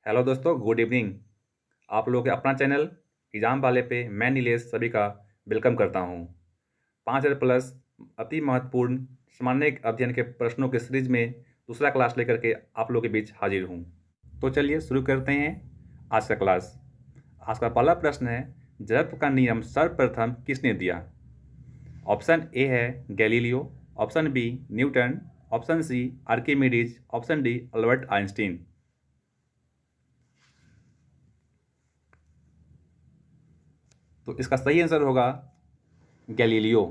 Hello दोस्तों, good evening. आप लोगों के अपना चैनल एग्जाम वाले पे मैं नीलेश सभी का वेलकम करता हूँ। 5000 प्लस अति महत्वपूर्ण सामान्य अध्ययन के प्रश्नों के सीरीज में दूसरा क्लास लेकर के आप लोगों के बीच हाजिर हूँ। तो चलिए शुरू करते हैं आज का क्लास। आज का पहला प्रश्न है, जड़त्व का नियम सर्वप्रथम किसने दिया? ऑप्शन ए है Galileo, option B Newton, option C Archimedes, option D Albert Einstein. तो इसका सही आंसर होगा गैलीलियो।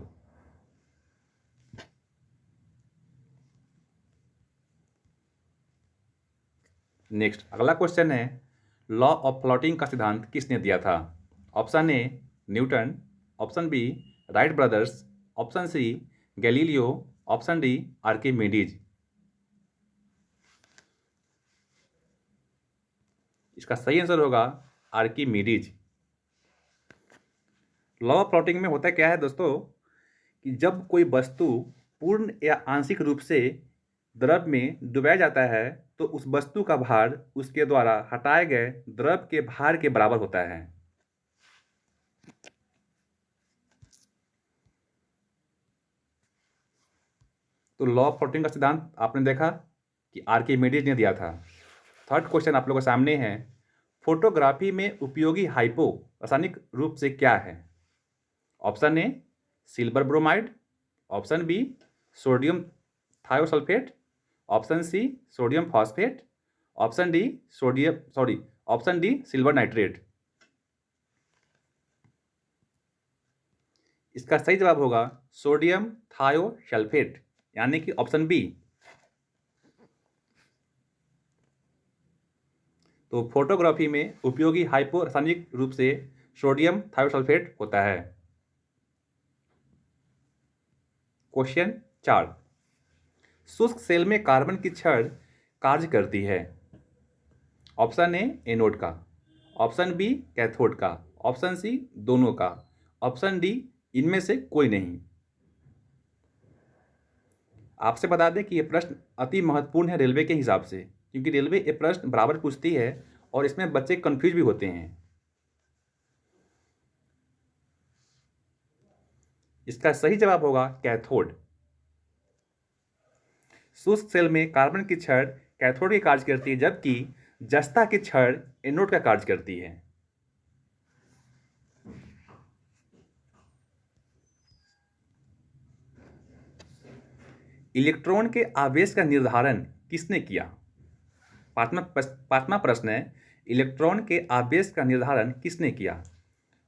नेक्स्ट अगला क्वेश्चन है, लॉ ऑफ फ्लोटिंग का सिद्धांत किसने दिया था? Option A Newton, option B Wright brothers, option C Galileo, option D Archimedes. इसका सही आंसर होगा आर्किमिडीज। लॉ ऑफ फ्लोटिंग में होता क्या है दोस्तों कि जब कोई वस्तु पूर्ण या आंशिक रूप से द्रव में डुबाया जाता है तो उस वस्तु का भार उसके द्वारा हटाए गए द्रव के भार के बराबर होता है। तो लॉ ऑफ फ्लोटिंग का सिद्धांत आपने देखा कि आर्किमिडीज ने दिया था। थर्ड क्वेश्चन आप लोगों के सामने है, फोटोग्राफी में उपयोगी हाइपो रासायनिक रूप से क्या है? Option A silver bromide, option B sodium thiosulphate, option C sodium phosphate, option D silver nitrate. इसका सही जवाब होगा सोडियम थायोसल्फेट, यानी कि ऑप्शन बी। तो फोटोग्राफी में उपयोगी हाइपो रासायनिक रूप से सोडियम थायोसल्फेट होता है। क्वेश्चन 4, शुष्क सेल में कार्बन की छड़ कार्य करती है? ऑप्शन ए एनोड का, ऑप्शन बी कैथोड का, ऑप्शन सी दोनों का, ऑप्शन डी इनमें से कोई नहीं। आपसे बता दें कि यह प्रश्न अति महत्वपूर्ण है रेलवे के हिसाब से, क्योंकि रेलवे ये प्रश्न बराबर पूछती है और इसमें बच्चे कंफ्यूज भी होते हैं। इसका सही जवाब होगा कैथोड। शुष्क सेल में कार्बन की छड़ कैथोड की कार्य करती है, जबकि जस्ता की छड़ एनोड का कार्य करती है। इलेक्ट्रॉन के आवेश का निर्धारण किसने किया? पांचवा प्रश्न है, इलेक्ट्रॉन के आवेश का निर्धारण किसने किया?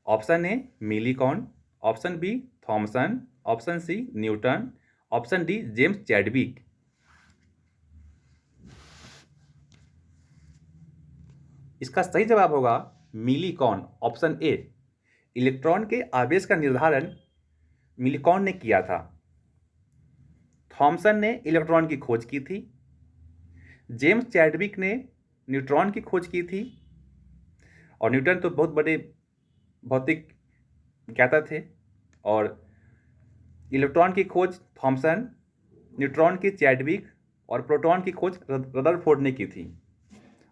Option A Millikan, option B Thomson, option C Newton, option D James Chadwick. इसका सही जवाब होगा मिलीकॉन, ऑप्शन ए। इलेक्ट्रॉन के आवेश का निर्धारण मिलीकॉन ने किया था। थॉमसन ने इलेक्ट्रॉन की खोज की थी, जेम्स चैडविक ने न्यूट्रॉन की खोज की थी, और न्यूटन तो बहुत बड़े भौतिक ज्ञाता थे। और इलेक्ट्रॉन की खोज थॉमसन, न्यूट्रॉन की चैडविक और प्रोटॉन की खोज रदरफोर्ड ने की थी।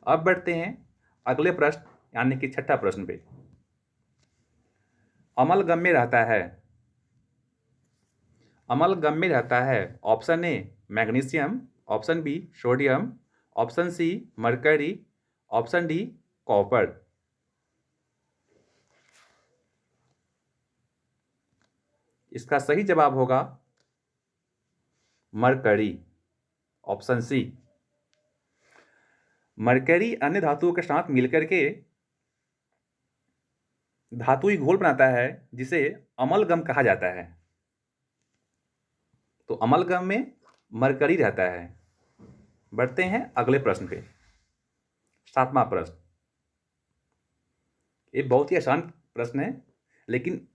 अब बढ़ते हैं अगले प्रश्न यानी कि छठा प्रश्न पे। अमलगम में रहता है, अमलगम में रहता है option A magnesium, option B sodium, option C mercury, option D copper. इसका सही जवाब होगा मरकरी, ऑप्शन सी। मरकरी अन्य धातुओं के साथ मिलकर के धातुई घोल बनाता है जिसे अमलगम कहा जाता है। तो अमलगम में मरकरी रहता है। बढ़ते हैं अगले प्रश्न पे, सातवां प्रश्न। ये बहुत ही आसान प्रश्न है, लेकिन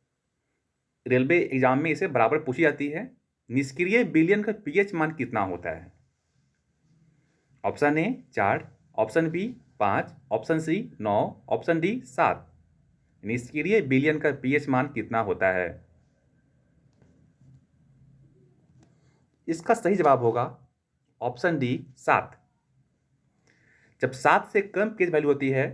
रेलवे एग्जाम में इसे बराबर पूछी जाती है। निष्क्रिय विलयन का पीएच मान कितना होता है? Option A 4, option B 5, option C 9, option D 7। निष्क्रिय विलयन का पीएच मान कितना होता है? इसका सही जवाब होगा ऑप्शन डी 7। जब 7 से कम pH वैल्यू होती है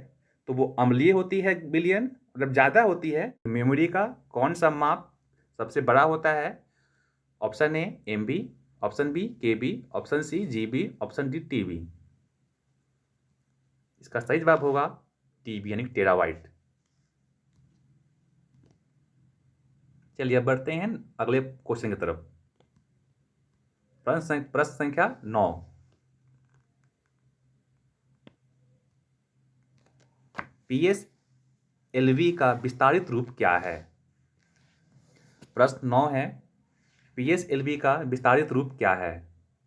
तो वो अम्लीय होती है विलयन। जब ज़्यादा होती है मेमोरी का कौन सा माप सबसे बड़ा होता है? Option A MB, option B KB, option C GB, option D TB। इसका सही जवाब होगा TB यानी टेराबाइट। चलिए अब बढ़ते हैं अगले क्वेश्चन की तरफ। प्रश्न संख्या 9। PSLV का विस्तारित रूप क्या है? प्रश्न 9 है, PSLV का विस्तारित रूप क्या है?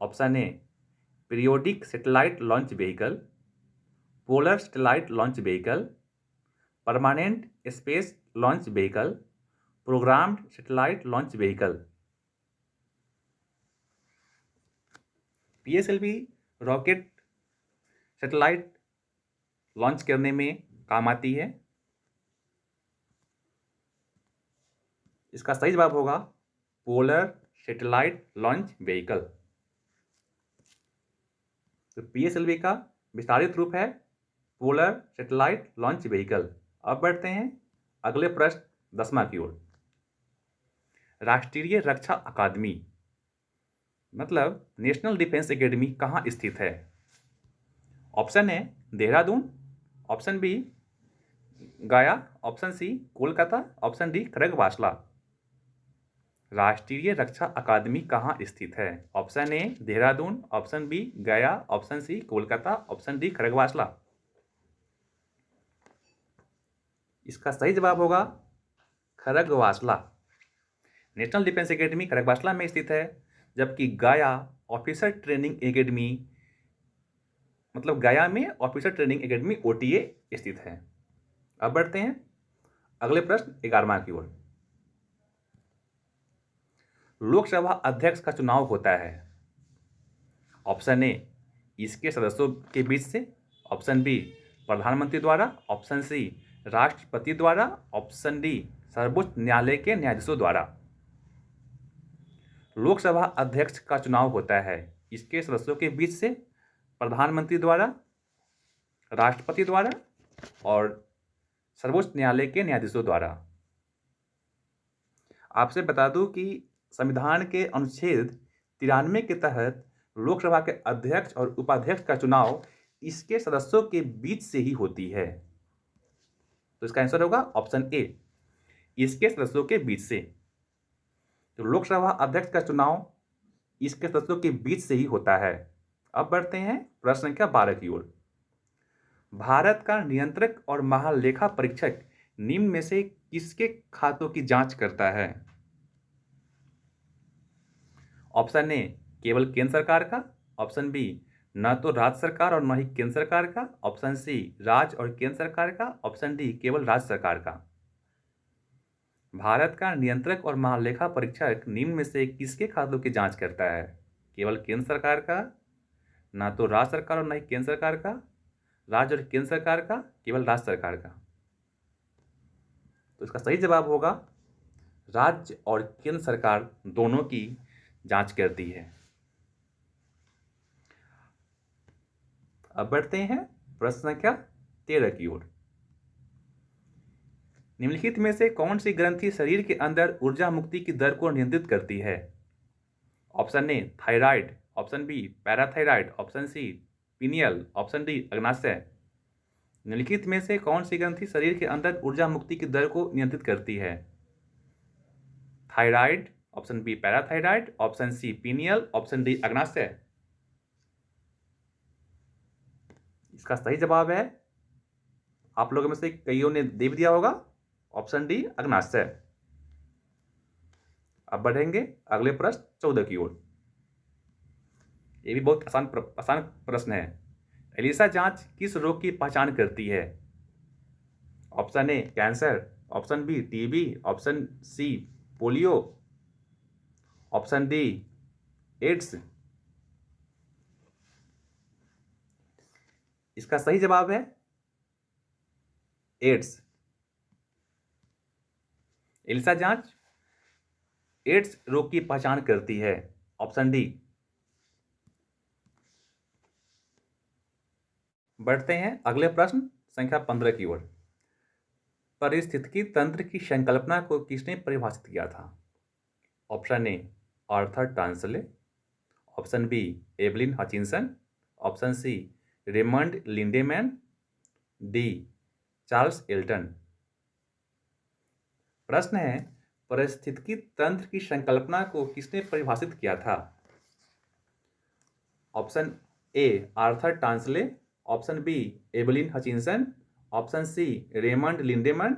ऑप्शन ए periodic satellite launch vehicle, polar satellite launch vehicle, permanent space launch vehicle, programmed satellite launch vehicle. PSLV rocket satellite launch करने में काम आती है। इसका सही जवाब होगा पोलर सैटेलाइट लॉन्च व्हीकल। तो PSLV का विस्तारित रूप है पोलर सैटेलाइट लॉन्च व्हीकल। अब बढ़ते हैं अगले प्रश्न 10वां की ओर। राष्ट्रीय रक्षा अकादमी मतलब नेशनल डिफेंस एकेडमी कहाँ स्थित है? Option A Dehradun, option B Gaya, option C Kolkata, option D Khadakwasla. राष्ट्रीय रक्षा अकादमी कहाँ स्थित है? Option A Dehradun, option B Gaya, option C Kolkata, option D Khadakwasla. इसका सही जवाब होगा Khadakwasla. National defence academy Khadakwasla में स्थित है, जबकि गया ऑफिसर ट्रेनिंग एकेडमी मतलब गया में ऑफिसर ट्रेनिंग एकेडमी OTA स्थित है। अब बढ़ते हैं अगले प्रश्न 11वां की ओर। लोकसभा अध्यक्ष का चुनाव होता है। ऑप्शन ए इसके सदस्यों के बीच से, ऑप्शन बी प्रधानमंत्री द्वारा, ऑप्शन सी राष्ट्रपति द्वारा, ऑप्शन डी सर्वोच्च न्यायालय के न्यायाधीशों द्वारा। लोकसभा अध्यक्ष का चुनाव होता है इसके सदस्यों के बीच से, प्रधानमंत्री द्वारा, राष्ट्रपति द्वारा और सर्वोच्च न्यायालय के न्यायाधीशों द्वारा। आपसे बता दूं कि संविधान के अनुच्छेद 93 के तहत लोकसभा के अध्यक्ष और उपाध्यक्ष का चुनाव इसके सदस्यों के बीच से ही होती है। तो इसका आंसर होगा ऑप्शन ए इसके सदस्यों के बीच से। तो लोकसभा अध्यक्ष का चुनाव इसके सदस्यों के बीच से ही होता है। अब बढ़ते हैं प्रश्न संख्या 12 की ओर। भारत का नियंत्रक और महालेखा परीक्षक निम्न में से किसके खातों की जांच करता है? ऑप्शन ए केवल केंद्र सरकार का, ऑप्शन बी न तो राज्य सरकार और न ही केंद्र सरकार का, ऑप्शन सी राज्य और केंद्र सरकार का, ऑप्शन डी केवल राज्य सरकार का। भारत का नियंत्रक और महालेखा परीक्षक निम्न में से किसके खातों की जांच करता है? केवल केंद्र सरकार का, ना तो राज्य सरकार और न ही केंद्र सरकार का, राज्य और केंद्र सरकार का, केवल राज्य सरकार का। तो इसका सही जवाब होगा राज्य और केंद्र सरकार दोनों की जांच करती है। अब बढ़ते हैं प्रश्न संख्या 13 की ओर। निम्नलिखित में से कौन सी ग्रंथि शरीर के अंदर ऊर्जा मुक्ति की दर को नियंत्रित करती है? Option A thyroid, option B parathyroid, option C pineal, option D अग्नाशय। निम्नलिखित में से कौन सी ग्रंथि शरीर के अंदर ऊर्जा मुक्ति की दर को नियंत्रित करती है? Thyroid, option B parathyroid, option C pineal, option D अग्नाशय। इसका सही जवाब है, आप लोगों में से कईयों ने दे दिया होगा, ऑप्शन डी अग्नाशय। अब बढ़ेंगे अगले प्रश्न 14 की ओर। ये भी बहुत आसान प्रश्न है। एलिसा जांच किस रोग की पहचान करती है? Option A cancer, option B TB, option C polio, option D AIDS. इसका सही जवाब है एड्स। एलिसा जांच एड्स रोग की पहचान करती है, ऑप्शन डी। बढ़ते हैं अगले प्रश्न संख्या 15 की ओर। पारिस्थितिकी तंत्र की संकल्पना को किसने परिभाषित किया था? Option A Arthur Tansley, option B Evelyn Hutchinson, option C Raymond Lindeman, D Charles Elton. प्रश्न है पारिस्थितिकी तंत्र की संकल्पना को किसने परिभाषित किया था? Option A Arthur Tansley, option B Evelyn Hutchinson, option C Raymond Lindeman,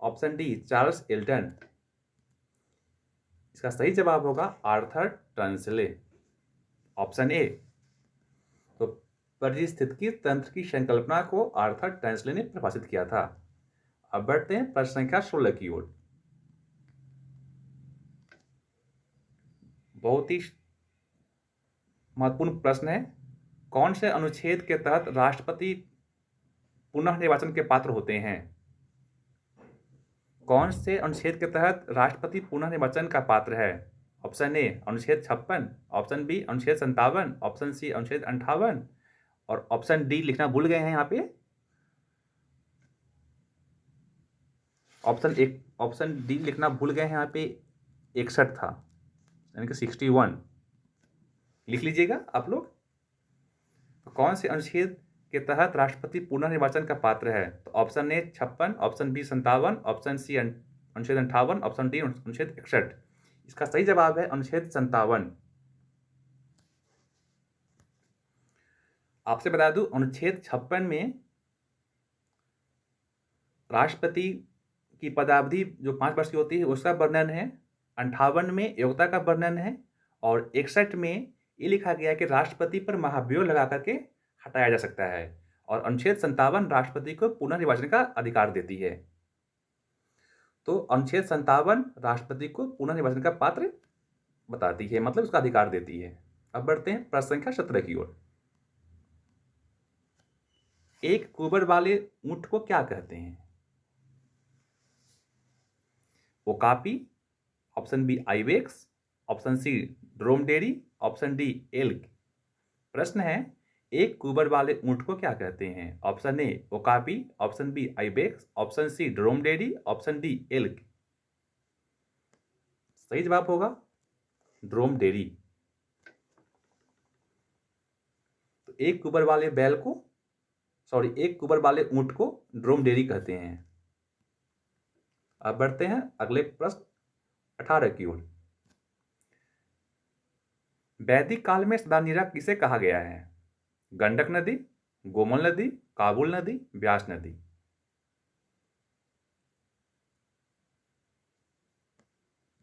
option D Charles Elton. इसका सही जवाब होगा आर्थर टांसले, ऑप्शन ए। तो पारिस्थितिकी तंत्र की संकल्पना को आर्थर टांसले ने परिभाषित किया था। अब बढ़ते हैं प्रश्न संख्या 16 की ओर। बहुत ही महत्वपूर्ण प्रश्न है। कौन से अनुच्छेद के तहत राष्ट्रपति पुनः निर्वाचन के पात्र होते हैं? कौन से अनुच्छेद के तहत राष्ट्रपति पुनः निर्वाचन का पात्र है? ऑप्शन ए अनुच्छेद 56, ऑप्शन बी अनुच्छेद 57, ऑप्शन सी अनुच्छेद 58 और ऑप्शन डी लिखना भूल गए हैं यहाँ पे। ऑप्शन डी लिखना भूल गए हैं यहाँ पे, 61 था, यानी कि 61 लिख लीजिएगा आप लोग। तो कौन से अनुच्छेद के तहत राष्ट्रपति पुनः निर्वाचन का पात्र है? तो option A 56, option B 57, option C अनुच्छेद 58, ऑप्शन डी अनुच्छेद 61। इसका सही जवाब है अनुच्छेद 57। आपसे बता दूं अनुच्छेद 56 में राष्ट्रपति की पदावधि जो 5 वर्ष की होती है उसका वर्णन है, 58 में योग्यता का वर्णन है और 61 में ये लिखा गया है कि राष्ट्रपति पर महाभियोग लगा करके हटाया जा सकता है और अनुच्छेद 57 राष्ट्रपति को पुनः निर्वाचन का अधिकार देती है। तो अनुच्छेद 57 राष्ट्रपति को पुनः निर्वाचन का पात्र बताती है, मतलब उसका अधिकार देती है। अब बढ़ते हैं प्रश्न संख्या 17 की ओर। एक कुबर वाले ऊंट को क्या कहते हैं? Okapi, option B ibex, option C dromedary, option D elk. प्रश्न है एक कुबर वाले ऊंट को क्या कहते हैं? Option A okapi, option B ibex, option C dromedary, option D elk. सही जवाब होगा ड्रोमडेरी। तो एक कुबर वाले ऊंट को ड्रोमडेरी कहते हैं। अब बढ़ते हैं अगले प्रश्न 18 की ओर। वैदिक काल में सदानीरा किसे कहा गया है? गंडक नदी, गोमल नदी, काबुल नदी, ब्यास नदी।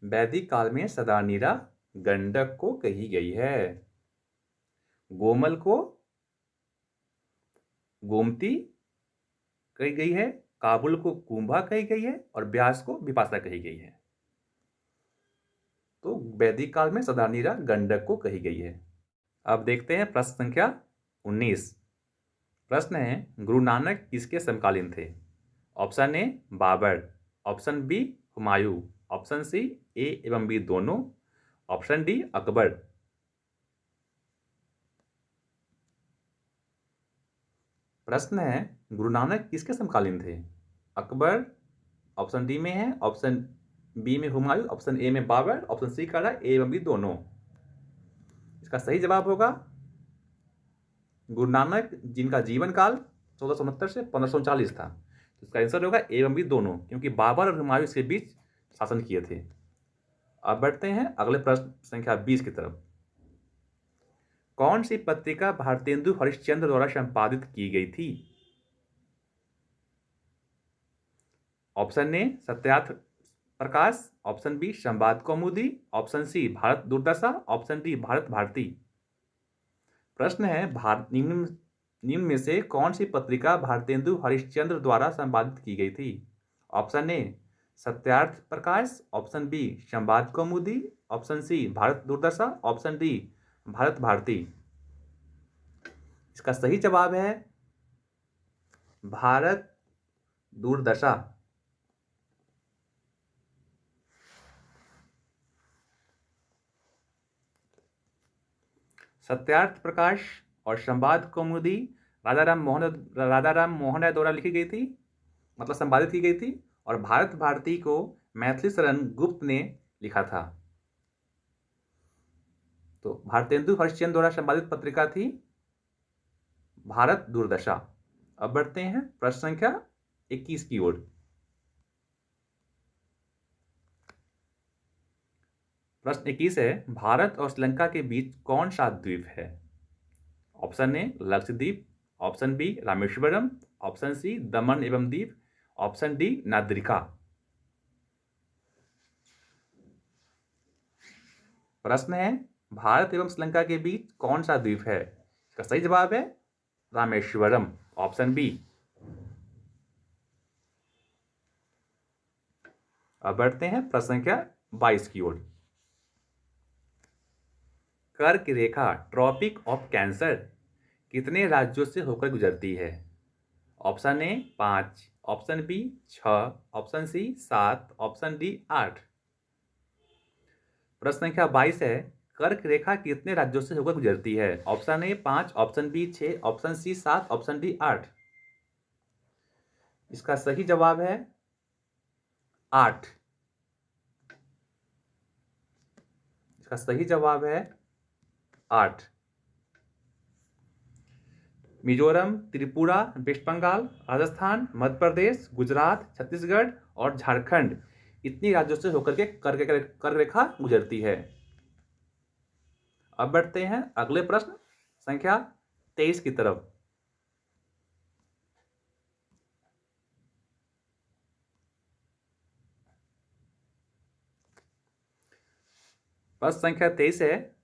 वैदिक काल में सदानीरा गंडक को कही गई है, गोमल को गोमती कही गई है, काबुल को कुंभा कही गई है और ब्यास को विपाशा कही गई है। तो वैदिक काल में सदानीरा गंडक को कही गई है। अब देखते हैं प्रश्न संख्या 19। प्रश्न है गुरु नानक किसके समकालीन थे? Option A Babur, option B Humayun, option C A एवं बी दोनों, ऑप्शन डी अकबर। प्रश्न है गुरु नानक किसके समकालीन थे? अकबर ऑप्शन डी में है, ऑप्शन बी में हुमायूं, ऑप्शन ए में बाबर, ऑप्शन सी कह रहा है ए एवं बी दोनों। इसका सही जवाब होगा गुरु नानक, जिनका जीवन काल 1469 से 1539 था। तो इसका आंसर होगा ए एवं बी दोनों, क्योंकि बाबर और हुमायूं के बीच शासन किए थे। अब बढ़ते हैं अगले प्रश्न संख्या 20 की तरफ। कौन सी पत्रिका भारतेंदु हरिश्चंद्र द्वारा संपादित की गई थी? Option A Satyarth Prakash, option B Samvad Kaumudi, option C Bharat Durdarsha, option D Bharat Bharati. प्रश्न है निम्न में से कौन सी पत्रिका भारतेंदु हरिश्चंद्र द्वारा संपादित की गई थी? Option A Satyarth Prakash, option B Samvad Kaumudi, option C Bharat Durdarsha, option D Bharat Bharati. इसका सही जवाब है भारत दूरदर्शा। सत्यार्थ प्रकाश और संवाद कौमुदी राजा राम मोहन राय द्वारा लिखी गई थी, मतलब संपादित की गई थी, और भारत भारती को मैथिली शरण गुप्त ने लिखा था। तो भारतेंदु हरिश्चंद्र द्वारा संपादित पत्रिका थी भारत दूरदशा। अब बढ़ते हैं प्रश्न संख्या 21 की ओर। प्रश्न 21 है, भारत और श्रीलंका के बीच कौन सा द्वीप है? Option A Lakshadweep, option B Rameswaram, option C Daman एवं दीप, ऑप्शन डी नाद्रिका। प्रश्न है, भारत एवं श्रीलंका के बीच कौन सा द्वीप है? इसका सही जवाब है रामेश्वरम, ऑप्शन बी। अब बढ़ते हैं प्रश्न संख्या 22 की ओर। कर्क रेखा ट्रॉपिक ऑफ कैंसर कितने राज्यों से होकर गुजरती है? Option A 5, option B 6, option C 7, option D 8। प्रश्न संख्या 22 है, कर्क रेखा कितने राज्यों से होकर गुजरती है? Option A 5, option B 6, option C 7, option D 8। इसका सही जवाब है 8। इसका सही जवाब है 8। मिजोरम, त्रिपुरा, वेस्ट बंगाल, राजस्थान, मध्य प्रदेश, गुजरात, छत्तीसगढ़ और झारखंड इतनी राज्यों से होकर के कर्क रेखा गुजरती है। अब बढ़ते हैं अगले प्रश्न संख्या 23 की तरफ। प्रश्न संख्या 23 है,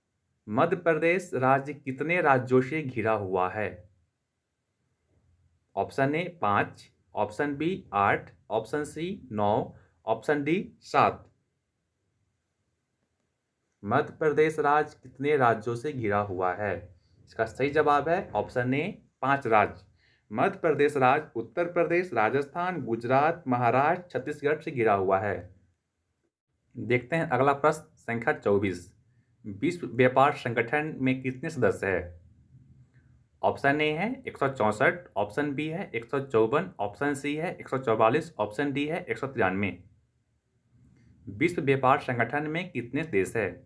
मध्य प्रदेश राज्य कितने राज्यों से घिरा हुआ है? Option A 5, option B 8, option C 9, option D 7। Madhya Pradesh राज्य कितने राज्यों से घिरा हुआ है? इसका सही जवाब है ऑप्शन ए 5 राज्य। मध्य प्रदेश राज्य उत्तर प्रदेश, राजस्थान, गुजरात, महाराष्ट्र, छत्तीसगढ़ से घिरा हुआ है। देखते हैं अगला प्रश्न संख्या 24। विश्व व्यापार संगठन में कितने सदस्य हैं? ऑप्शन ए है 164, ऑप्शन बी है 154, ऑप्शन सी है 144, ऑप्शन डी है 193। विश्व व्यापार संगठन में कितने देश है,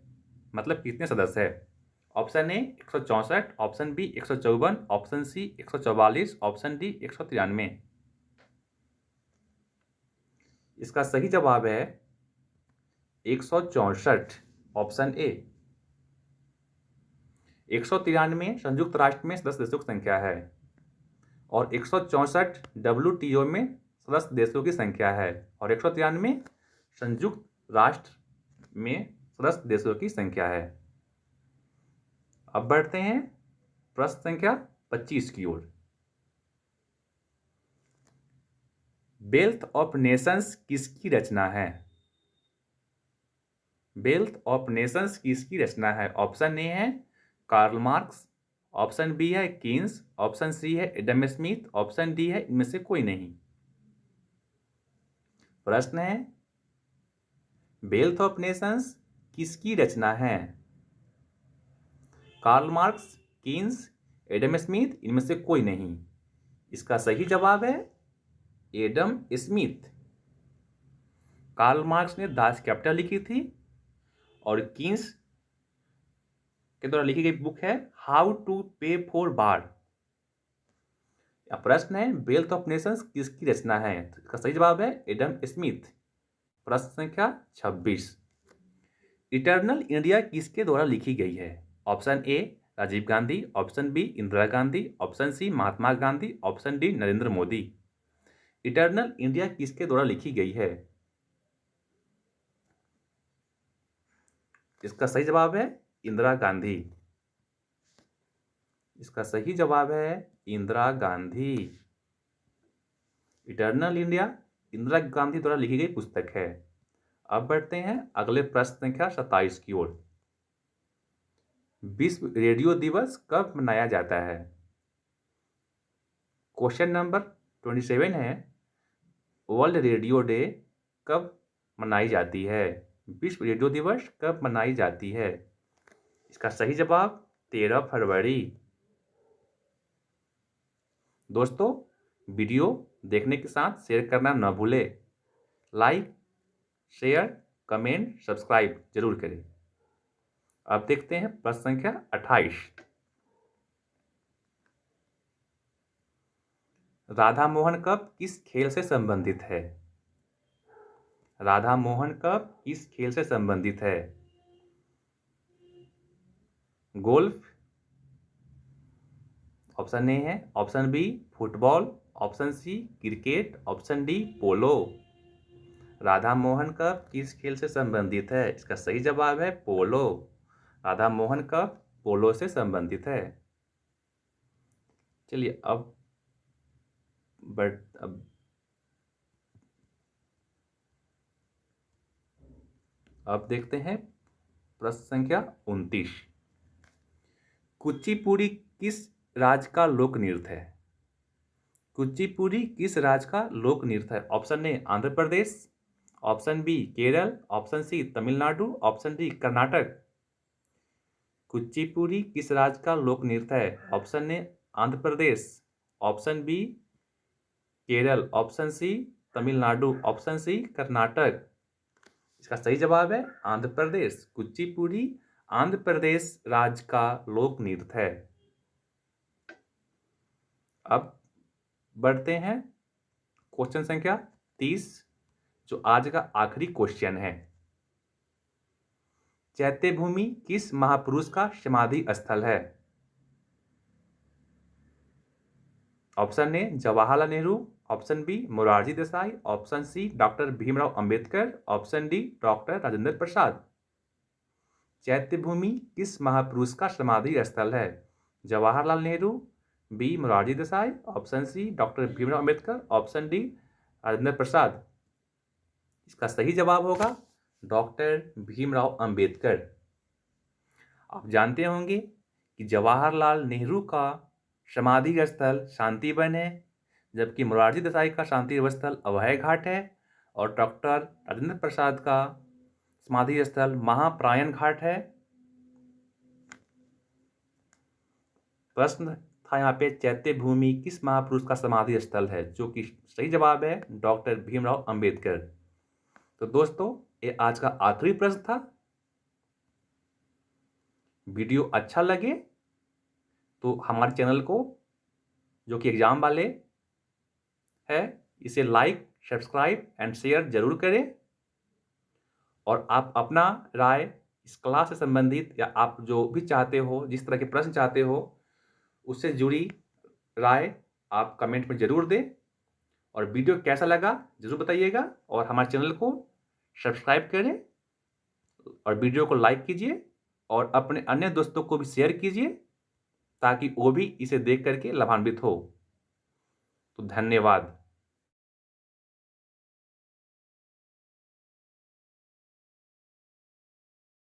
मतलब कितने सदस्य है? Option A 164, option B 154, option C 144, option D 193। इसका सही जवाब है 164, ऑप्शन ए। 193 संयुक्त राष्ट्र में सदस्य देशों की संख्या है और 164 WTO में सदस्य देशों की संख्या है और 193 संयुक्त राष्ट्र में सदस्य देशों की संख्या है। अब बढ़ते हैं प्रश्न संख्या 25 की ओर। वेल्थ ऑफ नेशंस किसकी रचना है? वेल्थ ऑफ नेशंस किसकी रचना है? ऑप्शन ए है कार्ल मार्क्स, ऑप्शन बी है कीन्स, ऑप्शन सी है एडम स्मिथ, ऑप्शन डी है इनमें से कोई नहीं। प्रश्न है, वेल्थ ऑफ नेशंस किसकी रचना है? Karl Marx, Keynes, Adam Smith, इनमें से कोई नहीं। इसका सही जवाब है एडम स्मिथ। कार्ल मार्क्स ने दास कैपिटल लिखी थी और कीन्स के द्वारा लिखी गई बुक है हाउ टू पे फॉर बार। प्रश्न है, वेल्थ ऑफ नेशंस किसकी रचना है? इसका सही जवाब है एडम स्मिथ। प्रश्न संख्या 26। इटर्नल इंडिया किसके द्वारा लिखी गई है? Option A Rajiv Gandhi, option B Indira Gandhi, option C Mahatma Gandhi, option D Narendra Modi. Eternal India किसके द्वारा लिखी गई है? इसका सही जवाब है इंदिरा गांधी। इसका सही जवाब है इंदिरा गांधी। इटर्नल इंडिया इंदिरा गांधी द्वारा लिखी गई पुस्तक है। अब बढ़ते हैं अगले प्रश्न संख्या 27 की ओर। विश्व रेडियो दिवस कब मनाया जाता है? क्वेश्चन नंबर 27 है, वर्ल्ड रेडियो डे कब मनाई जाती है? विश्व रेडियो दिवस कब मनाई जाती है? इसका सही जवाब 13 फरवरी। दोस्तों, वीडियो देखने के साथ शेयर करना न भूलें। लाइक, शेयर, कमेंट, सब्सक्राइब जरूर करें। अब देखते हैं प्रश्न संख्या 28। राधा मोहन कप किस खेल से संबंधित है? राधा मोहन कप किस खेल से संबंधित है? गोल्फ, ऑप्शन ए है। Option B football, option C cricket, option D polo. Radha Mohan cup किस खेल से संबंधित है? इसका सही जवाब है polo. Radha Mohan cup polo से संबंधित है। चलिए अब देखते हैं प्रश्न संख्या 29। कुचिपुड़ी किस राज्य का लोक नृत्य है? कुचिपुड़ी किस राज्य का लोक नृत्य है? Option A Andhra Pradesh, option B Kerala, option C Tamil Nadu, option D Karnataka. Kuchipudi किस राज्य का लोक नृत्य है? Option A Andhra Pradesh, option B Kerala, option C Tamil Nadu, option C Karnataka. इसका सही जवाब है आंध्र प्रदेश। कुचिपुड़ी आंध्र प्रदेश राज्य का लोक नृत्य है। अब बढ़ते हैं क्वेश्चन संख्या 30, जो आज का आखिरी क्वेश्चन है। चैत्य भूमि किस महापुरुष का समाधि स्थल है? Option A Jawaharlal Nehru, option B Morarji Desai, option C doctor Bhimrao Ambedkar, option D doctor Rajendra Prasad. Chaitya Bhoomi किस महापुरुष का समाधि स्थल है? Jawaharlal Nehru, B Morarji Desai, option C doctor Bhimrao Ambedkar, option D Rajendra Prasad. इसका सही जवाब होगा डॉक्टर भीमराव अंबेडकर। आप जानते होंगे कि जवाहरलाल नेहरू का समाधि स्थल शांतिवन है, जबकि मोरारजी देसाई का समाधि स्थल अभय घाट है, और डॉक्टर राजेंद्र प्रसाद का समाधि स्थल महाप्रायण घाट है। प्रश्न था यहाँ पे चैत्य भूमि किस महापुरुष का समाधि स्थल है, जो कि सही जवाब है डॉक्टर भीमराव अंबेडकर। तो दोस्तों, ये आज का आखिरी प्रश्न था। वीडियो अच्छा लगे तो हमारे चैनल को, जो कि एग्जाम वाले है, इसे लाइक, सब्सक्राइब एंड शेयर जरूर करें। और आप अपना राय इस क्लास से संबंधित, या आप जो भी चाहते हो, जिस तरह के प्रश्न चाहते हो, उससे जुड़ी राय आप कमेंट में जरूर दें। और वीडियो कैसा लगा जरूर बताइएगा, और हमारे चैनल को सब्सक्राइब करें, और वीडियो को लाइक कीजिए, और अपने अन्य दोस्तों को भी शेयर कीजिए, ताकि वो भी इसे देख करके लाभान्वित हो। तो धन्यवाद।